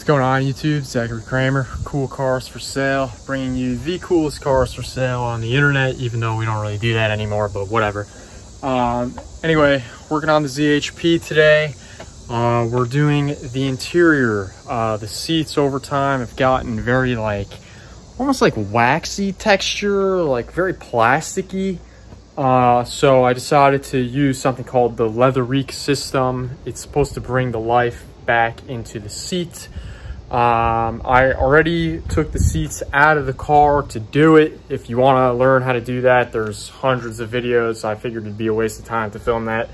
What's going on YouTube? Zachary Kramer, Cool Cars for Sale, bringing you the coolest cars for sale on the internet, even though we don't really do that anymore, but whatever. Anyway, working on the ZHP today. We're doing the interior. The seats over time have gotten very almost like waxy texture, like very plasticky. So I decided to use something called the Leatherique system. It's supposed to bring the life back into the seat. I already took the seats out of the car to do it. If you want to learn how to do that, there's hundreds of videos. I figured it'd be a waste of time to film that.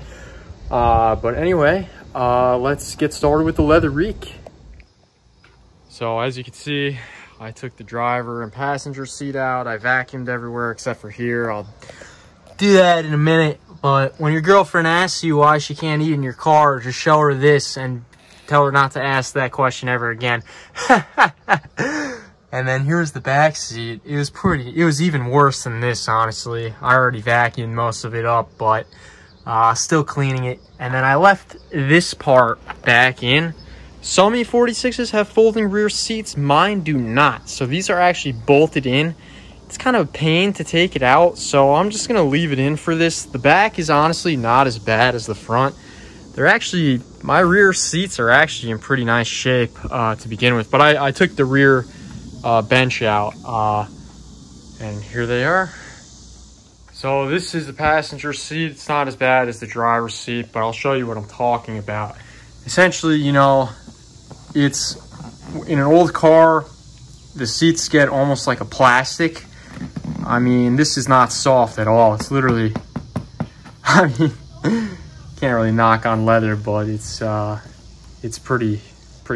But anyway, let's get started with the Leatherique. So as you can see, I took the driver and passenger seat out. I vacuumed everywhere except for here. I'll do that in a minute. But when your girlfriend asks you why she can't eat in your car, just show her this and tell her not to ask that question ever again. And then here's the back seat. It was even worse than this, honestly. I already vacuumed most of it up, but still cleaning it. And then I left this part back in. Some E46s have folding rear seats, mine do not. So these are actually bolted in. It's kind of a pain to take it out, so I'm just gonna leave it in for this. The back is honestly not as bad as the front. My rear seats are actually in pretty nice shape to begin with, but I took the rear bench out, and here they are. So this is the passenger seat. It's not as bad as the driver's seat, but I'll show you what I'm talking about. Essentially, you know, it's in an old car, the seats get almost like a plastic. I mean, this is not soft at all. It's literally, I mean, can't really knock on leather, but it's pretty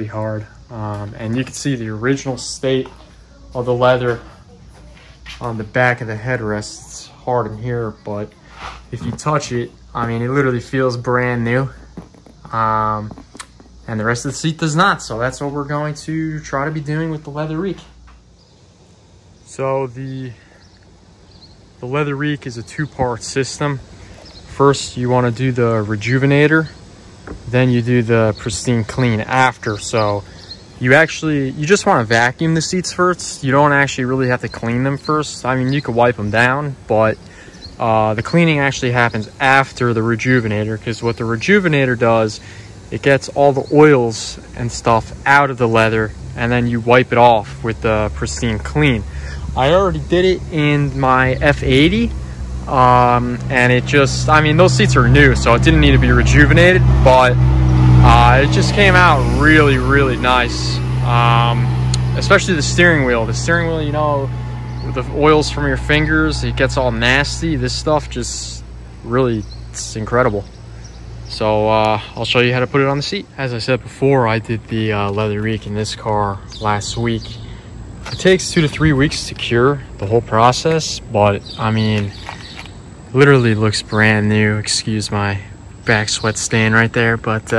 hard. And you can see the original state of the leather on the back of the headrest. It's hard in here, but if you touch it, I mean, it literally feels brand new. And the rest of the seat does not. So that's what we're going to try to be doing with the Leatherique. So the Leatherique is a two-part system. First, you want to do the rejuvenator, then you do the pristine clean after. So you just want to vacuum the seats first. You don't actually really have to clean them first. I mean, you could wipe them down, but the cleaning actually happens after the rejuvenator, because what the rejuvenator does, it gets all the oils and stuff out of the leather, and then you wipe it off with the pristine clean. I already did it in my F80. And it just, I mean, those seats are new, so it didn't need to be rejuvenated, but it just came out really nice. Especially the steering wheel. The steering wheel, you know, with the oils from your fingers, it gets all nasty. This stuff just really, it's incredible. So I'll show you how to put it on the seat. As I said before, I did the Leatherique in this car last week. It takes 2 to 3 weeks to cure the whole process, but I mean, literally looks brand new. Excuse my back sweat stain right there, but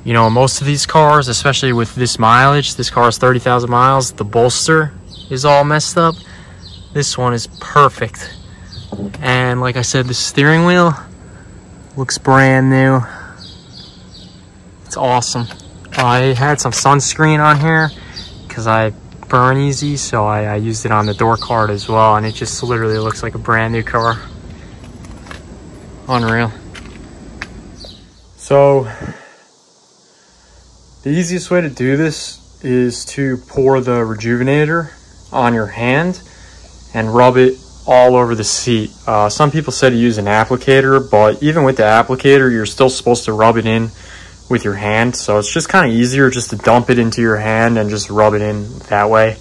you know, most of these cars, especially with this mileage, this car is 30,000 miles, the bolster is all messed up. This one is perfect. And like I said, the steering wheel looks brand new. It's awesome. I had some sunscreen on here because I burn easy, so I used it on the door card as well, and it just literally looks like a brand new car. Unreal. So the easiest way to do this is to pour the rejuvenator on your hand and rub it all over the seat. Some people say to use an applicator, but even with the applicator, you're still supposed to rub it in with your hand. So it's just kind of easier just to dump it into your hand and just rub it in that way.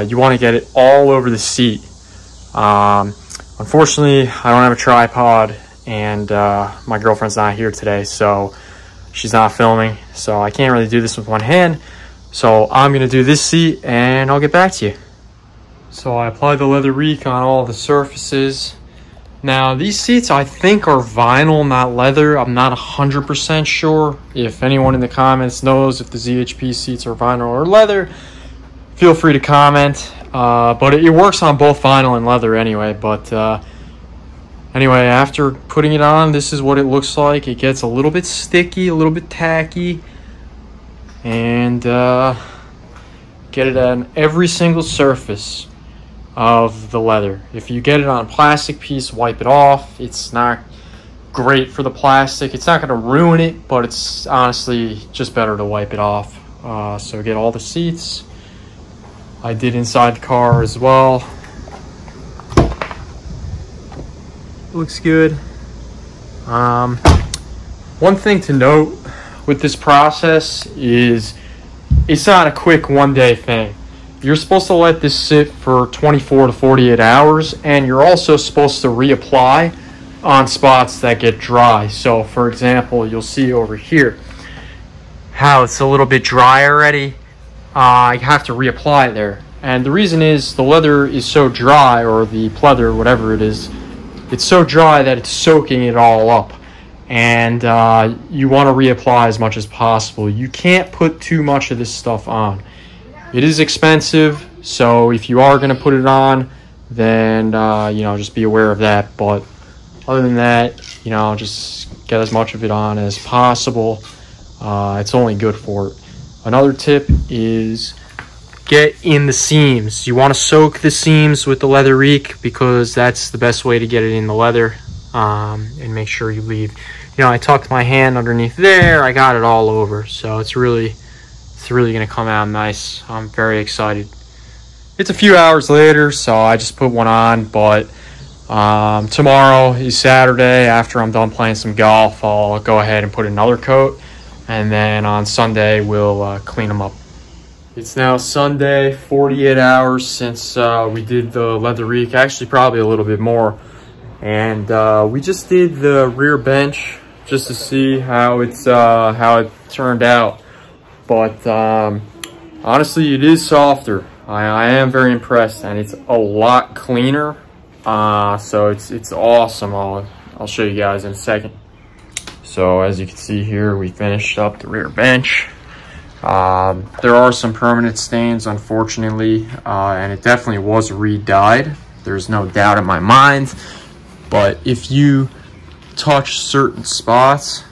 You want to get it all over the seat. Unfortunately, I don't have a tripod, and my girlfriend's not here today, so she's not filming, so I can't really do this with one hand. So I'm gonna do this seat and I'll get back to you. So I applied the Leatherique on all the surfaces. Now these seats I think are vinyl, not leather. I'm not 100% sure. If anyone in the comments knows if the ZHP seats are vinyl or leather, feel free to comment. But it works on both vinyl and leather anyway. But anyway, after putting it on, this is what it looks like. It gets a little bit sticky, a little bit tacky. and get it on every single surface of the leather. If you get it on a plastic piece, wipe it off. It's not great for the plastic. It's not going to ruin it, but it's honestly just better to wipe it off. So get all the seats. I did inside the car as well. Looks good. One thing to note with this process is it's not a quick one-day thing. You're supposed to let this sit for 24 to 48 hours, and you're also supposed to reapply on spots that get dry. So for example, you'll see over here how it's a little bit dry already. I have to reapply there, and the reason is the leather is so dry, or the pleather, whatever it is, it's so dry that it's soaking it all up, and you want to reapply as much as possible. You can't put too much of this stuff on. It is expensive, so if you are going to put it on, then you know, just be aware of that. But other than that, you know, just get as much of it on as possible. It's only good for it. Another tip is get in the seams. You want to soak the seams with the Leatherique, because that's the best way to get it in the leather. And make sure you leave, you know, I tucked my hand underneath there. I got it all over, so it's really going to come out nice. I'm very excited. It's a few hours later, so I just put one on, but tomorrow is Saturday. After I'm done playing some golf, I'll go ahead and put another coat, and then on Sunday we'll clean them up. It's now Sunday, 48 hours since we did the Leatherique, actually probably a little bit more, and we just did the rear bench just to see how it turned out. But honestly, it is softer. I am very impressed, and it's a lot cleaner. So it's awesome. I'll show you guys in a second. So as you can see here, we finished up the rear bench. There are some permanent stains, unfortunately, and it definitely was re-dyed. There's no doubt in my mind. But if you touch certain spots,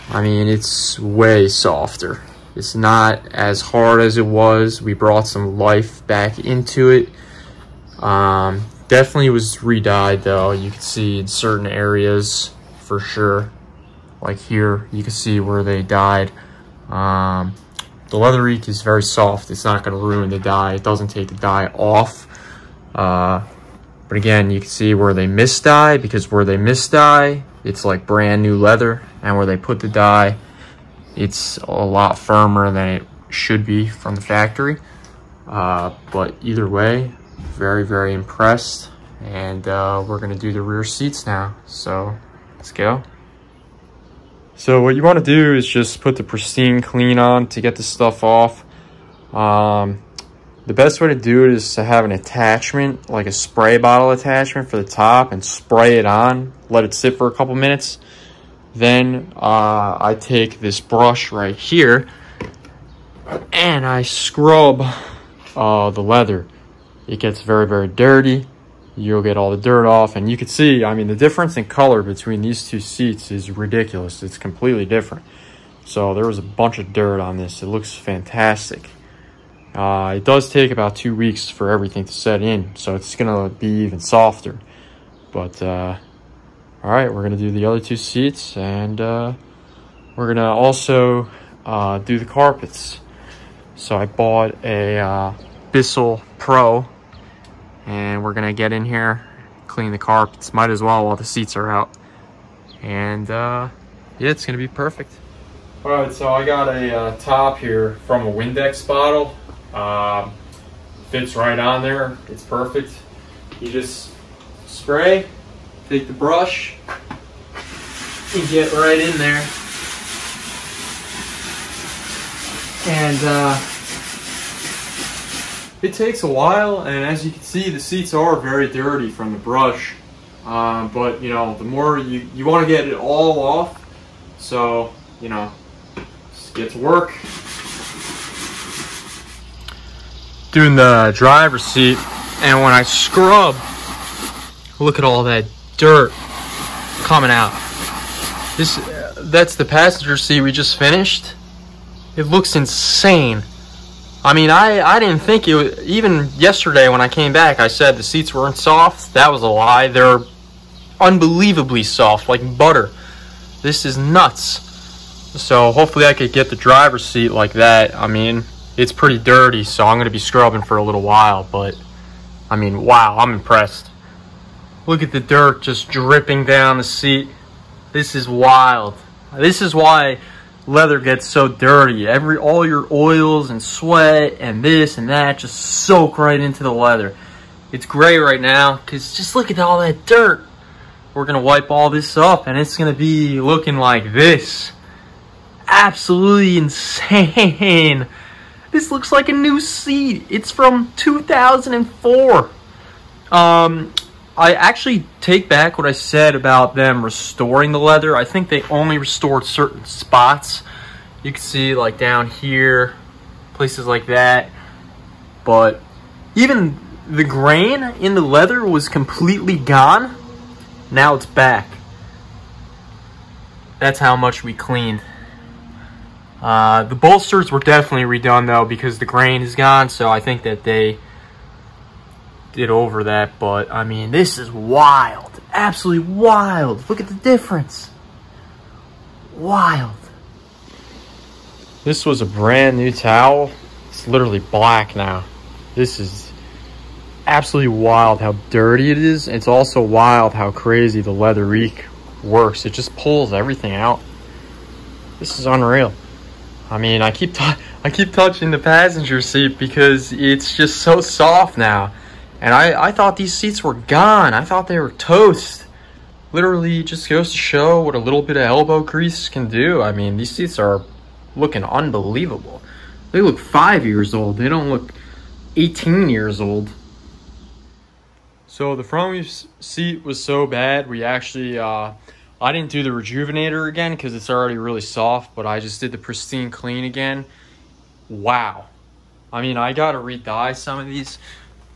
I mean, it's way softer. It's not as hard as it was. We brought some life back into it. Definitely was re-dyed though. You can see in certain areas for sure. Like here, you can see where they dyed. The Leatherique is very soft. It's not going to ruin the dye. It doesn't take the dye off. But again, you can see where they mis-dye, because where they mis-dye, it's like brand new leather, and where they put the dye, it's a lot firmer than it should be from the factory. But either way, very, very impressed. And we're going to do the rear seats now. So let's go. So what you want to do is just put the Pristine Clean on to get the stuff off. The best way to do it is to have an attachment, like a spray bottle attachment for the top, and spray it on. Let it sit for a couple minutes. Then I take this brush right here and I scrub the leather. It gets very, very dirty. You'll get all the dirt off, and you can see, I mean, the difference in color between these two seats is ridiculous. It's completely different. So there was a bunch of dirt on this. It looks fantastic. It does take about 2 weeks for everything to set in, so it's gonna be even softer. But all right, we're gonna do the other two seats, and we're gonna also do the carpets. So I bought a Bissell Pro, and we're gonna get in here, clean the carpets. Might as well while the seats are out. And yeah, it's gonna be perfect. All right, so I got a top here from a Windex bottle. Fits right on there. It's perfect. You just spray, take the brush, and get right in there. And it takes a while, and as you can see, the seats are very dirty from the brush. But you know, the more you want to get it all off, so you know, just get to work. Doing the driver's seat, and when I scrub, look at all that dirt coming out. That's the passenger seat we just finished. It looks insane. I mean, I didn't think it was, even yesterday when I came back, I said the seats weren't soft. That was a lie. They're unbelievably soft, like butter. This is nuts. So hopefully I could get the driver's seat like that. I mean, it's pretty dirty, so I'm going to be scrubbing for a little while. But, I mean, wow, I'm impressed. Look at the dirt just dripping down the seat. This is wild. This is why leather gets so dirty. All your oils and sweat and this and that just soak right into the leather. It's gray right now because just look at all that dirt. We're going to wipe all this up and it's going to be looking like this. Absolutely insane. This looks like a new seat. It's from 2004. I actually take back what I said about them restoring the leather. I think they only restored certain spots. You can see like down here, places like that. But even the grain in the leather was completely gone. Now it's back. That's how much we cleaned. The bolsters were definitely redone though because the grain is gone. So I think that they did over that. But I mean, this is wild. Absolutely wild. Look at the difference. Wild. This was a brand new towel. It's literally black now. This is absolutely wild how dirty it is. It's also wild how crazy the Leatherique works. It just pulls everything out. This is unreal. I mean, I keep touching the passenger seat because it's just so soft now. And I thought these seats were gone. I thought they were toast. Literally just goes to show what a little bit of elbow grease can do. I mean, these seats are looking unbelievable. They look 5 years old. They don't look 18 years old. So the front seat was so bad, we actually, I didn't do the rejuvenator again because it's already really soft, but I just did the pristine clean again. Wow. I mean, I gotta re-dye some of these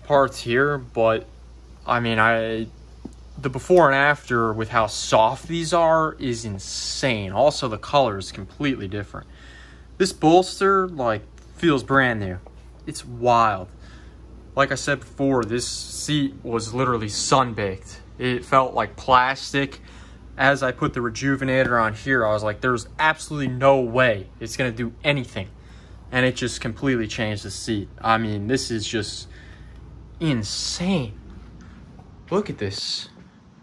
parts here, but I mean, the before and after with how soft these are is insane. Also, the color is completely different. This bolster, like, feels brand new. It's wild. Like I said before, this seat was literally sun-baked. It felt like plastic. As I put the rejuvenator on here, I was like, there's absolutely no way it's gonna do anything. And it just completely changed the seat. I mean, this is just insane. Look at this.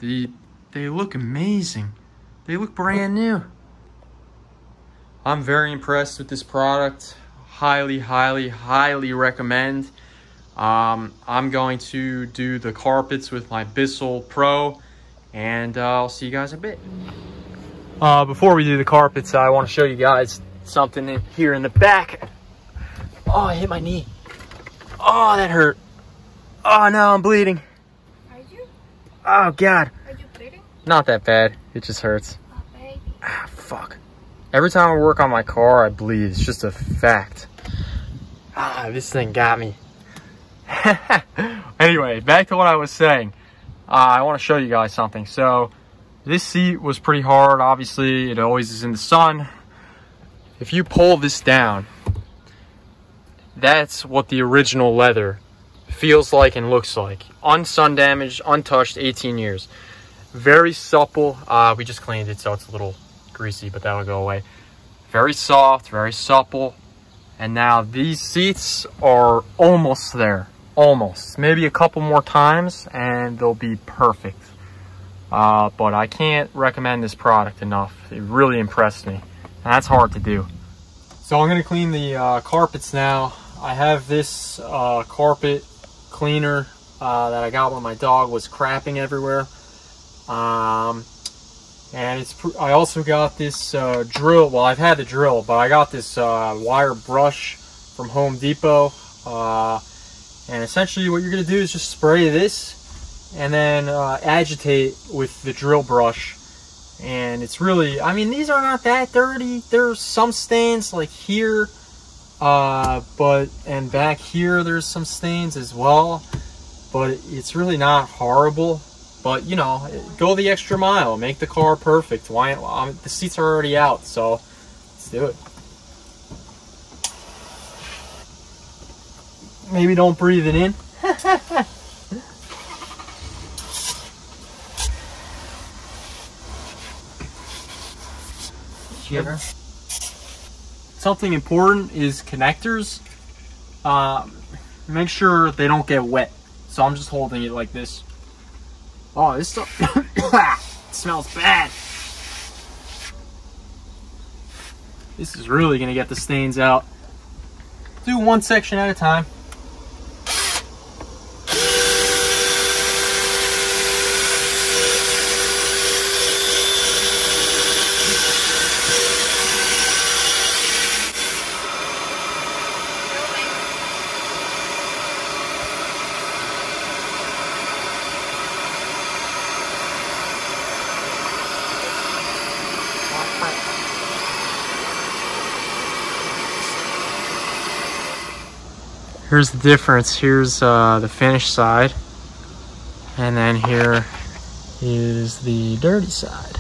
They look amazing. They look brand new. I'm very impressed with this product. Highly, highly, highly recommend. I'm going to do the carpets with my Bissell Pro, and I'll see you guys in a bit. Before we do the carpets, I want to show you guys something in here in the back. Oh, I hit my knee. Oh, that hurt. Oh, no, I'm bleeding. Are you? Oh, God. Are you bleeding? Not that bad. It just hurts. Oh, baby. Ah, fuck. Every time I work on my car, I bleed. It's just a fact. Ah, this thing got me. Anyway, back to what I was saying. I want to show you guys something. So, this seat was pretty hard. Obviously, it always is in the sun. If you pull this down, that's what the original leather feels like and looks like. Unsun damaged, untouched, 18 years. Very supple. We just cleaned it, so it's a little greasy, but that'll go away. Very soft, very supple. And now these seats are almost there. Almost. Maybe a couple more times and they'll be perfect. But I can't recommend this product enough. It really impressed me. And that's hard to do. So I'm going to clean the carpets now. I have this carpet cleaner that I got when my dog was crapping everywhere. And I also got this drill. Well, I've had the drill, but I got this wire brush from Home Depot. And essentially what you're going to do is just spray this and then agitate with the drill brush. And it's really, I mean, these are not that dirty. There's some stains like here, and back here there's some stains as well. But it's really not horrible. But, you know, go the extra mile. Make the car perfect. Why? The seats are already out, so let's do it. maybe don't breathe it in. Sugar. Something important is connectors. Make sure they don't get wet. So I'm just holding it like this. Oh, this stuff it smells bad. This is really gonna get the stains out. Do one section at a time. Here's the difference. Here's the finished side, and then here is the dirty side.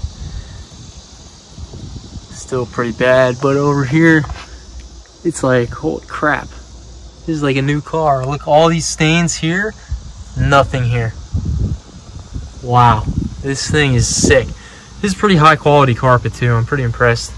Still pretty bad, but over here, it's like, holy crap. This is like a new car. Look, all these stains here, nothing here. Wow, this thing is sick. This is pretty high quality carpet too. I'm pretty impressed.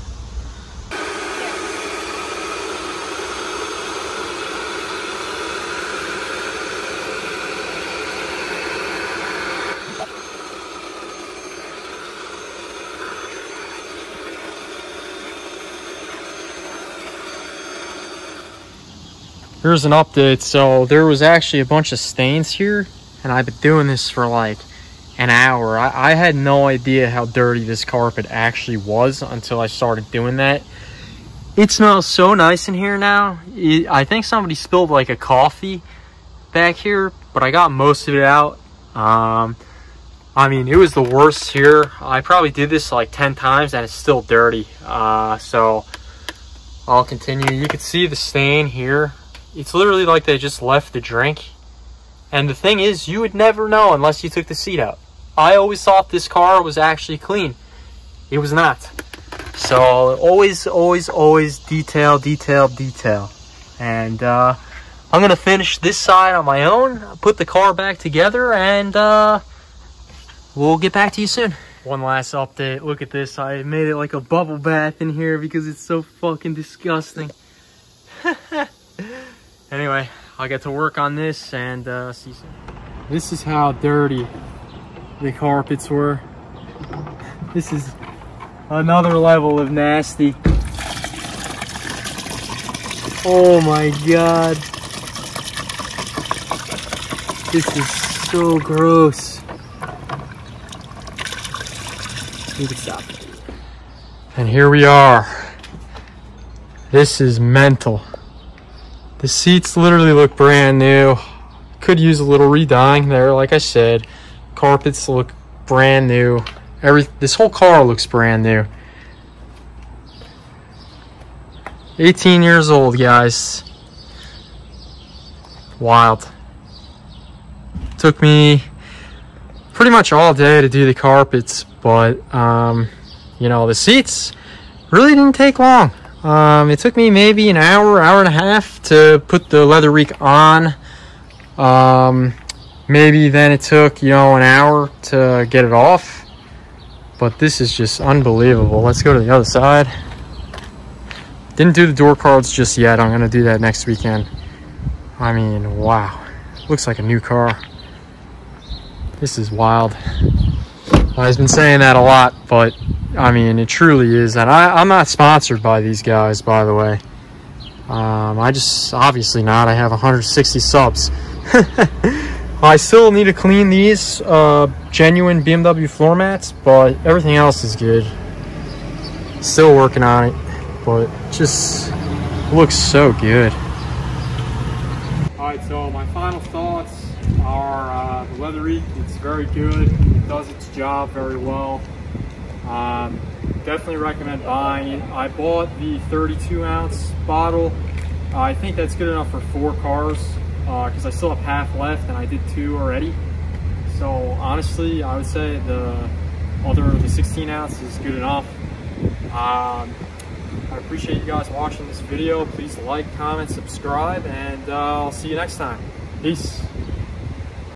Here's an update. So there was actually a bunch of stains here, and I've been doing this for like an hour. I had no idea how dirty this carpet actually was until I started doing that. It smells so nice in here now. I think somebody spilled like a coffee back here, but I got most of it out. I mean, it was the worst here. I probably did this like 10 times and it's still dirty. So I'll continue. You can see the stain here. It's literally like they just left the drink. And the thing is, you would never know unless you took the seat out. I always thought this car was actually clean. It was not. So always, always, always detail, detail, detail. And I'm gonna finish this side on my own, put the car back together, and we'll get back to you soon. One last update. Look at this. I made it like a bubble bath in here because it's so fucking disgusting. Anyway, I'll get to work on this and see you soon. This is how dirty the carpets were. This is another level of nasty. Oh my god. This is so gross. You can stop it. And here we are. This is mental. The seats literally look brand new. Could use a little redying there, like I said. Carpets look brand new. This whole car looks brand new. 18 years old, guys. Wild. Took me pretty much all day to do the carpets, but you know, the seats really didn't take long. It took me maybe an hour, hour and a half to put the Leatherique on. Maybe then it took, you know, an hour to get it off. But this is just unbelievable. Let's go to the other side. Didn't do the door cards just yet. I'm gonna do that next weekend. I mean, wow. Looks like a new car. This is wild. I've been saying that a lot, but I mean, it truly is. And I'm not sponsored by these guys, by the way. I just, obviously not. I have 160 subs. I still need to clean these genuine BMW floor mats, but everything else is good. Still working on it, but it just looks so good. Alright, so my final thoughts are the Leatherique, it's very good. It does its job very well. Definitely recommend buying it. I bought the 32-ounce bottle. I think that's good enough for 4 cars because I still have half left and I did 2 already. So honestly, I would say the 16 ounce is good enough. I appreciate you guys watching this video. Please like, comment, subscribe, and I'll see you next time. Peace.